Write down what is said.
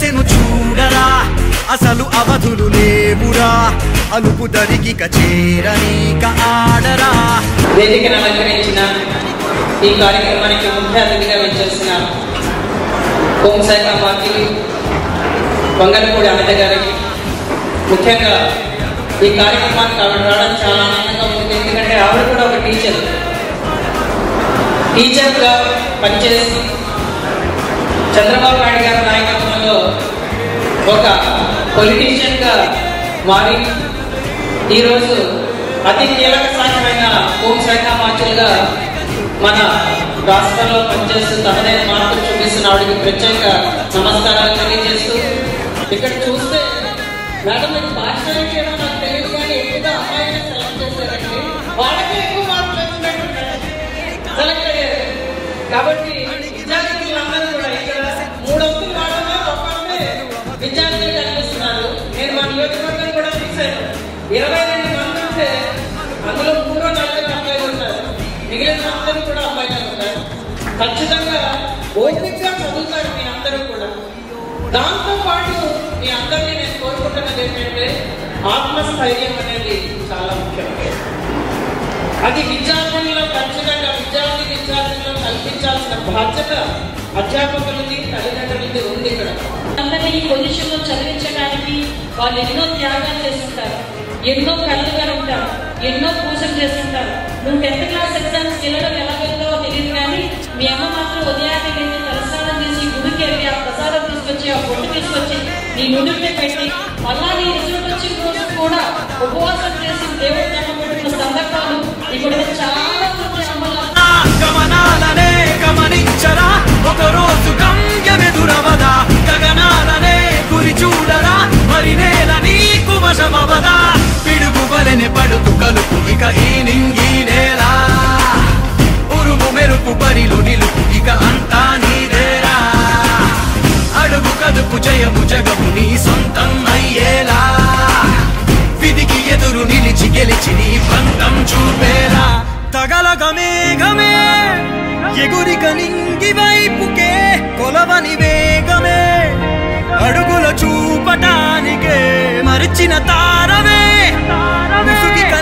వెలసెను చూడరా అసలు అవధులు లేవురా అలుపు దరిగిక చేరనీక ఆడరా. వేదికను అలంకరించిన ఈ కార్యక్రమానికి ముఖ్య అతిథిగా విచ్చేసిన హోంశాఖ మంత్రి వంగలపూడి అనిత గారికి ముఖ్యంగా ఈ కార్యక్రమానికి ఆవిడ రావడం చాలా ఆనందంగా ఉంది. ఎందుకంటే ఆవిడ కూడా ఒక టీచర్గా పనిచేసి చంద్రబాబు నాయుడు గారి నాయకత్వంలో ఒక పొలిటీషియన్గా మారి ఈరోజు అతి కీలక శాఖమైన హోంశాఖ మంత్రులుగా మన రాష్ట్రంలో పనిచేస్తూ తనదైన మార్పులు చూపిస్తున్న ఆవిడకి ప్రత్యేక నమస్కారాలు తెలియజేస్తూ, ఇక్కడ చూస్తే మేడం మీకు భాషలు చేయడం నాకు తెలియదు కానీ ఎక్కువగా అమ్మాయిని సెలెక్ట్ చేశారండి, వాళ్ళకే ఎక్కువ మార్పులు వచ్చినట్టు సెలెక్ట్ అయ్యారు. కాబట్టి విద్యార్థులందరూ కూడా ఇక్కడ 3 వంతులు వాడగా ఒక్కొక్కటే విద్యార్థులు కనిపిస్తున్నారు. నేను మా నియోజకవర్గం కూడా చూశాను, 22 మంది ఉంటే అందులో 3-4 అమ్మాయిలు ఉంటారు, మిగిలిన అందరూ కూడా అమ్మాయిలు ఉంటారు. ఖచ్చితంగా ఓపికగా చదువుతారు మీ అందరూ కూడా. దాంతో పాటు మీ అందరినీ నేను కోరుకుంటున్నది ఏంటంటే ఆత్మస్థైర్యం అనేది చాలా ముఖ్యం. అది విద్యార్థుల్లో ఖచ్చితంగా విద్యార్థుల్లో కల్పించాల్సిన బాధ్యత అధ్యాపకులది, తల్లిదండ్రులది ఉంది. ఇక్కడ అందరినీ ఈ పొజిషన్ లో చదివించడానికి వాళ్ళు ఎన్నో త్యాగాలు చేస్తుంటారు, ఎన్నో కళలుగా ఉంటారు, ఎన్నో పూజలు చేస్తుంటారు. నువ్వు 10th క్లాస్ ఎగ్జామ్స్ వెళ్ళడం ఎలా వెళ్తావో తెలియదు కానీ మీ అమ్మ మాత్రం ఉదయాన్నే వెళ్ళి తలస్నానం చేసి గుడికి వెళ్ళి ఆ ప్రసాదం తీసుకొచ్చి ఆ పొట్టు తీసుకొచ్చి నీ నుదుటిని పెట్టి మళ్ళా నీ రిజల్ట్ వచ్చిన రోజు కూడా ఉపవాసం చేసి దేవుడు దండం పెట్టుకున్న సందర్భాలు ఇప్పుడు చాలా మంది అమ్మలు గమనాలనే గమనించరా ఒక రోజు గమ్యమెదురవదా గగనాలనే గురి చూడరా మరి నేల నీకు వశమవదా పిడుగు వలెనే పడుతు కలుపు ఇక ఈ నింగి నేల ఉరుము మెరుపు బరిలో నిలుపు ఇక అంతా నీదేరా అడుగు కదుపు జయము జగము నీ సొంతం అయ్యేలా విధికి ఎదురు నిలిచి గెలిచి నీ పంతం చూపేలా తగలగ మేఘమే ఎగురిక నింగి వైపుకే కొలవని వేగమే అడుగుల చూపటానికే మరిచిన తారవే ముసుగిక